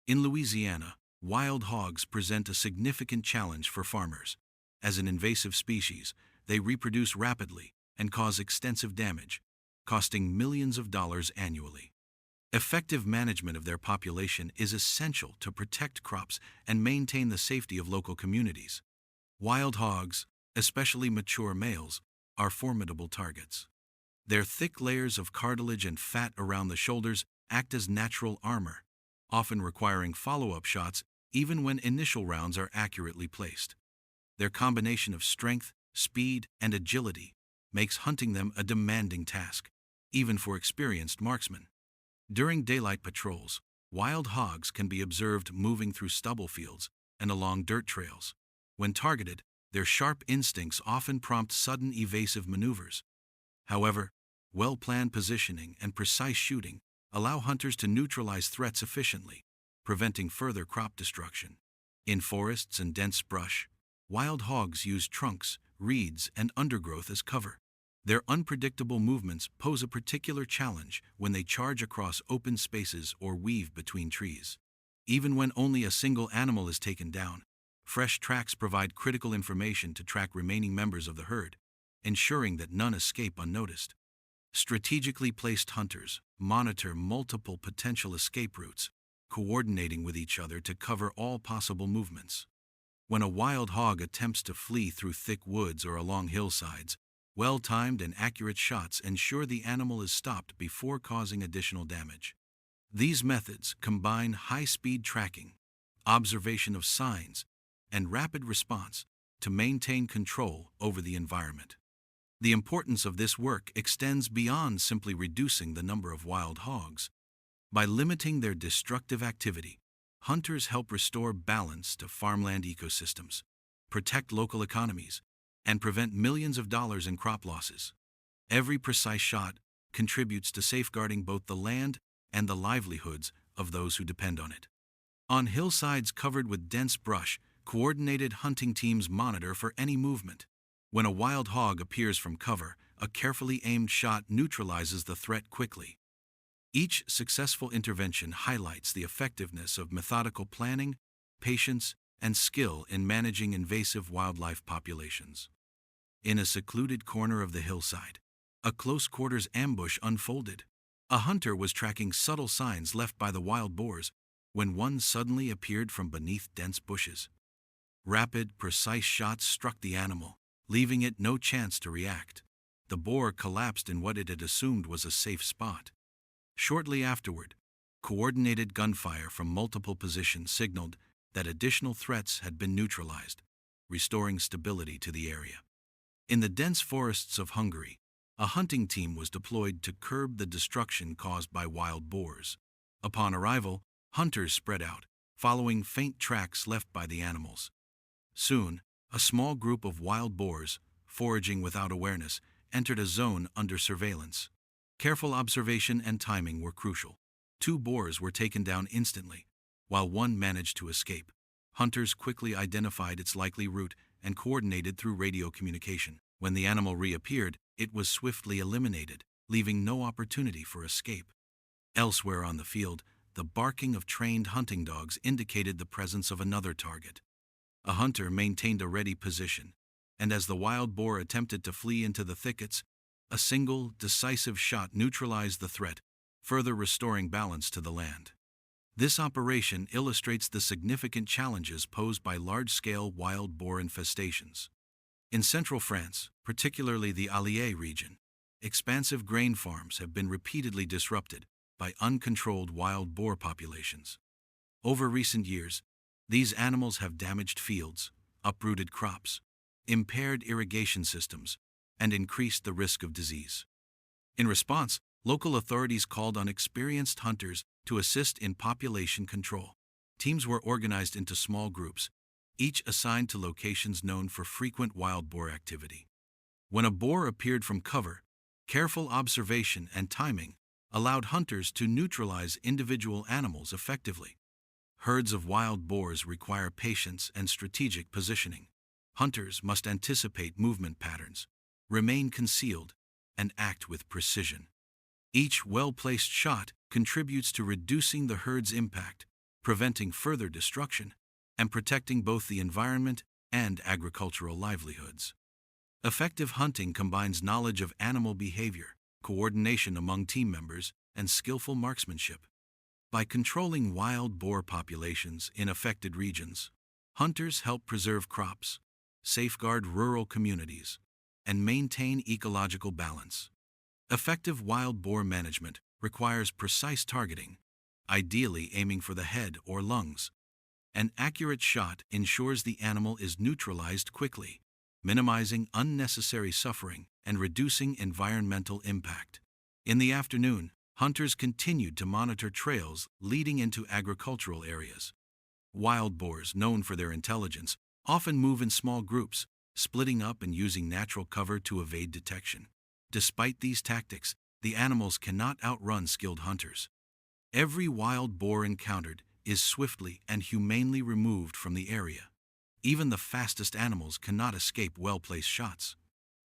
In Louisiana, wild hogs present a significant challenge for farmers. As an invasive species, they reproduce rapidly and cause extensive damage, costing millions of dollars annually. Effective management of their population is essential to protect crops and maintain the safety of local communities. Wild hogs, especially mature males, are formidable targets. Their thick layers of cartilage and fat around the shoulders act as natural armor, often requiring follow-up shots even when initial rounds are accurately placed. Their combination of strength, speed, and agility makes hunting them a demanding task, even for experienced marksmen. During daylight patrols, wild hogs can be observed moving through stubble fields and along dirt trails. When targeted, their sharp instincts often prompt sudden evasive maneuvers. However, well-planned positioning and precise shooting allow hunters to neutralize threats efficiently, preventing further crop destruction. In forests and dense brush, wild hogs use trunks, reeds, and undergrowth as cover. Their unpredictable movements pose a particular challenge when they charge across open spaces or weave between trees. Even when only a single animal is taken down, fresh tracks provide critical information to track remaining members of the herd, ensuring that none escape unnoticed. Strategically placed hunters monitor multiple potential escape routes, coordinating with each other to cover all possible movements. When a wild hog attempts to flee through thick woods or along hillsides, well-timed and accurate shots ensure the animal is stopped before causing additional damage. These methods combine high-speed tracking, observation of signs, and rapid response to maintain control over the environment. The importance of this work extends beyond simply reducing the number of wild hogs. By limiting their destructive activity, hunters help restore balance to farmland ecosystems, protect local economies, and prevent millions of dollars in crop losses. Every precise shot contributes to safeguarding both the land and the livelihoods of those who depend on it. On hillsides covered with dense brush, coordinated hunting teams monitor for any movement. When a wild hog appears from cover, a carefully aimed shot neutralizes the threat quickly. Each successful intervention highlights the effectiveness of methodical planning, patience, and skill in managing invasive wildlife populations. In a secluded corner of the hillside, a close-quarters ambush unfolded. A hunter was tracking subtle signs left by the wild boars when one suddenly appeared from beneath dense bushes. Rapid, precise shots struck the animal, leaving it no chance to react. The boar collapsed in what it had assumed was a safe spot. Shortly afterward, coordinated gunfire from multiple positions signaled that additional threats had been neutralized, restoring stability to the area. In the dense forests of Hungary, a hunting team was deployed to curb the destruction caused by wild boars. Upon arrival, hunters spread out, following faint tracks left by the animals. Soon, a small group of wild boars, foraging without awareness, entered a zone under surveillance. Careful observation and timing were crucial. 2 boars were taken down instantly, while one managed to escape. Hunters quickly identified its likely route and coordinated through radio communication. When the animal reappeared, it was swiftly eliminated, leaving no opportunity for escape. Elsewhere on the field, the barking of trained hunting dogs indicated the presence of another target. A hunter maintained a ready position, and as the wild boar attempted to flee into the thickets, a single, decisive shot neutralized the threat, further restoring balance to the land. This operation illustrates the significant challenges posed by large-scale wild boar infestations. In central France, particularly the Allier region, expansive grain farms have been repeatedly disrupted by uncontrolled wild boar populations. Over recent years, these animals have damaged fields, uprooted crops, impaired irrigation systems, and increased the risk of disease. In response, local authorities called on experienced hunters to assist in population control. Teams were organized into small groups, each assigned to locations known for frequent wild boar activity. When a boar appeared from cover, careful observation and timing allowed hunters to neutralize individual animals effectively. Herds of wild boars require patience and strategic positioning. Hunters must anticipate movement patterns, remain concealed, and act with precision. Each well-placed shot contributes to reducing the herd's impact preventing further destruction and protecting both the environment and agricultural livelihoods. Effective hunting combines knowledge of animal behavior, coordination among team members, and skillful marksmanship. By controlling wild boar populations in affected regions, hunters help preserve crops, safeguard rural communities, and maintain ecological balance. Effective wild boar management requires precise targeting, ideally aiming for the head or lungs. An accurate shot ensures the animal is neutralized quickly, minimizing unnecessary suffering and reducing environmental impact. In the afternoon, hunters continued to monitor trails leading into agricultural areas. Wild boars, known for their intelligence, often move in small groups, splitting up and using natural cover to evade detection. Despite these tactics, the animals cannot outrun skilled hunters. Every wild boar encountered is swiftly and humanely removed from the area. Even the fastest animals cannot escape well-placed shots.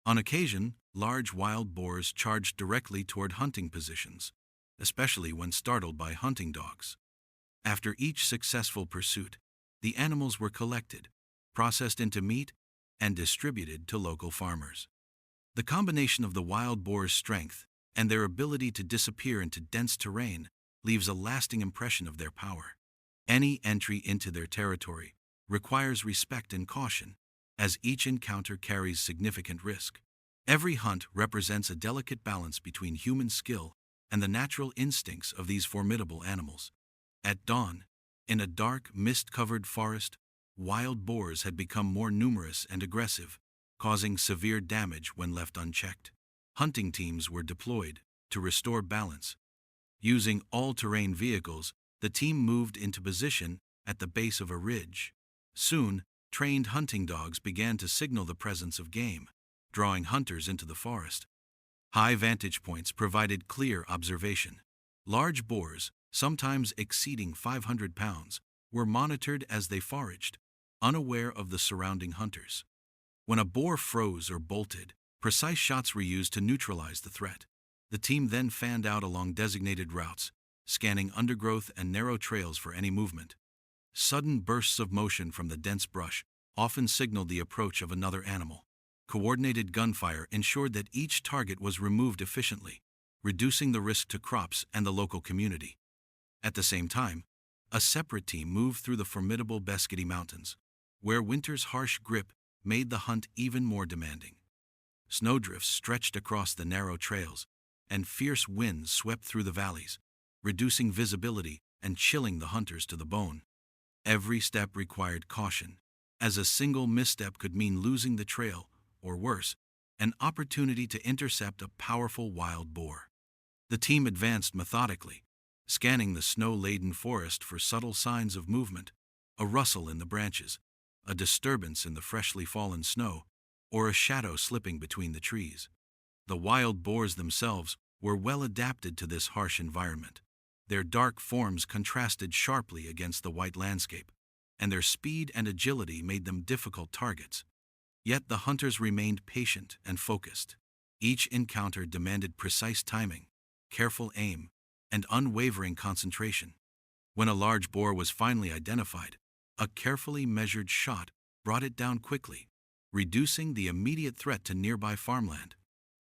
On occasion, large wild boars charged directly toward hunting positions, especially when startled by hunting dogs. After each successful pursuit, the animals were collected, processed into meat, and distributed to local farmers. The combination of the wild boar's strength and their ability to disappear into dense terrain leaves a lasting impression of their power. Any entry into their territory requires respect and caution, as each encounter carries significant risk. Every hunt represents a delicate balance between human skill and the natural instincts of these formidable animals. At dawn, in a dark, mist-covered forest, wild boars had become more numerous and aggressive, causing severe damage when left unchecked. Hunting teams were deployed to restore balance. Using all-terrain vehicles, the team moved into position at the base of a ridge. Soon, trained hunting dogs began to signal the presence of game, drawing hunters into the forest. High vantage points provided clear observation. Large boars, sometimes exceeding 500 pounds, were monitored as they foraged, unaware of the surrounding hunters. When a boar froze or bolted, precise shots were used to neutralize the threat. The team then fanned out along designated routes, scanning undergrowth and narrow trails for any movement. Sudden bursts of motion from the dense brush often signaled the approach of another animal. Coordinated gunfire ensured that each target was removed efficiently, reducing the risk to crops and the local community. At the same time, a separate team moved through the formidable Beskidi Mountains, where winter's harsh grip made the hunt even more demanding. Snowdrifts stretched across the narrow trails, and fierce winds swept through the valleys, reducing visibility and chilling the hunters to the bone. Every step required caution, as a single misstep could mean losing the trail, or worse, an opportunity to intercept a powerful wild boar. The team advanced methodically, scanning the snow-laden forest for subtle signs of movement, a rustle in the branches, a disturbance in the freshly fallen snow, or a shadow slipping between the trees. The wild boars themselves were well adapted to this harsh environment. Their dark forms contrasted sharply against the white landscape, and their speed and agility made them difficult targets. Yet the hunters remained patient and focused. Each encounter demanded precise timing, careful aim, and unwavering concentration. When a large boar was finally identified, a carefully measured shot brought it down quickly, reducing the immediate threat to nearby farmland.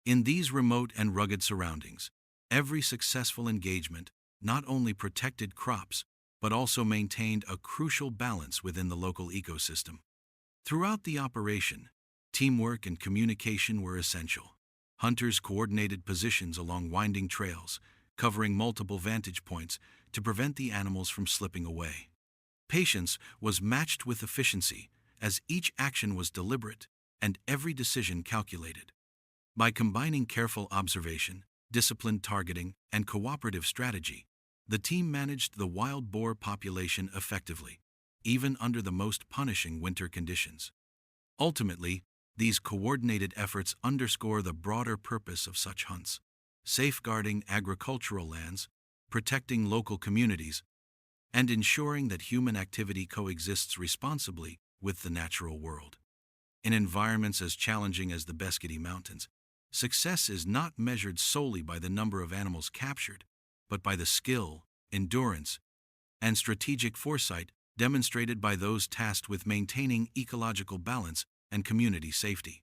In these remote and rugged surroundings, every successful engagement not only protected crops, but also maintained a crucial balance within the local ecosystem. Throughout the operation, teamwork and communication were essential. Hunters coordinated positions along winding trails, covering multiple vantage points to prevent the animals from slipping away. Patience was matched with efficiency, as each action was deliberate and every decision calculated. By combining careful observation, disciplined targeting, and cooperative strategy, the team managed the wild boar population effectively, even under the most punishing winter conditions. Ultimately, these coordinated efforts underscore the broader purpose of such hunts: safeguarding agricultural lands, protecting local communities, and ensuring that human activity coexists responsibly with the natural world. In environments as challenging as the Beskidi Mountains, success is not measured solely by the number of animals captured, but by the skill, endurance, and strategic foresight demonstrated by those tasked with maintaining ecological balance and community safety.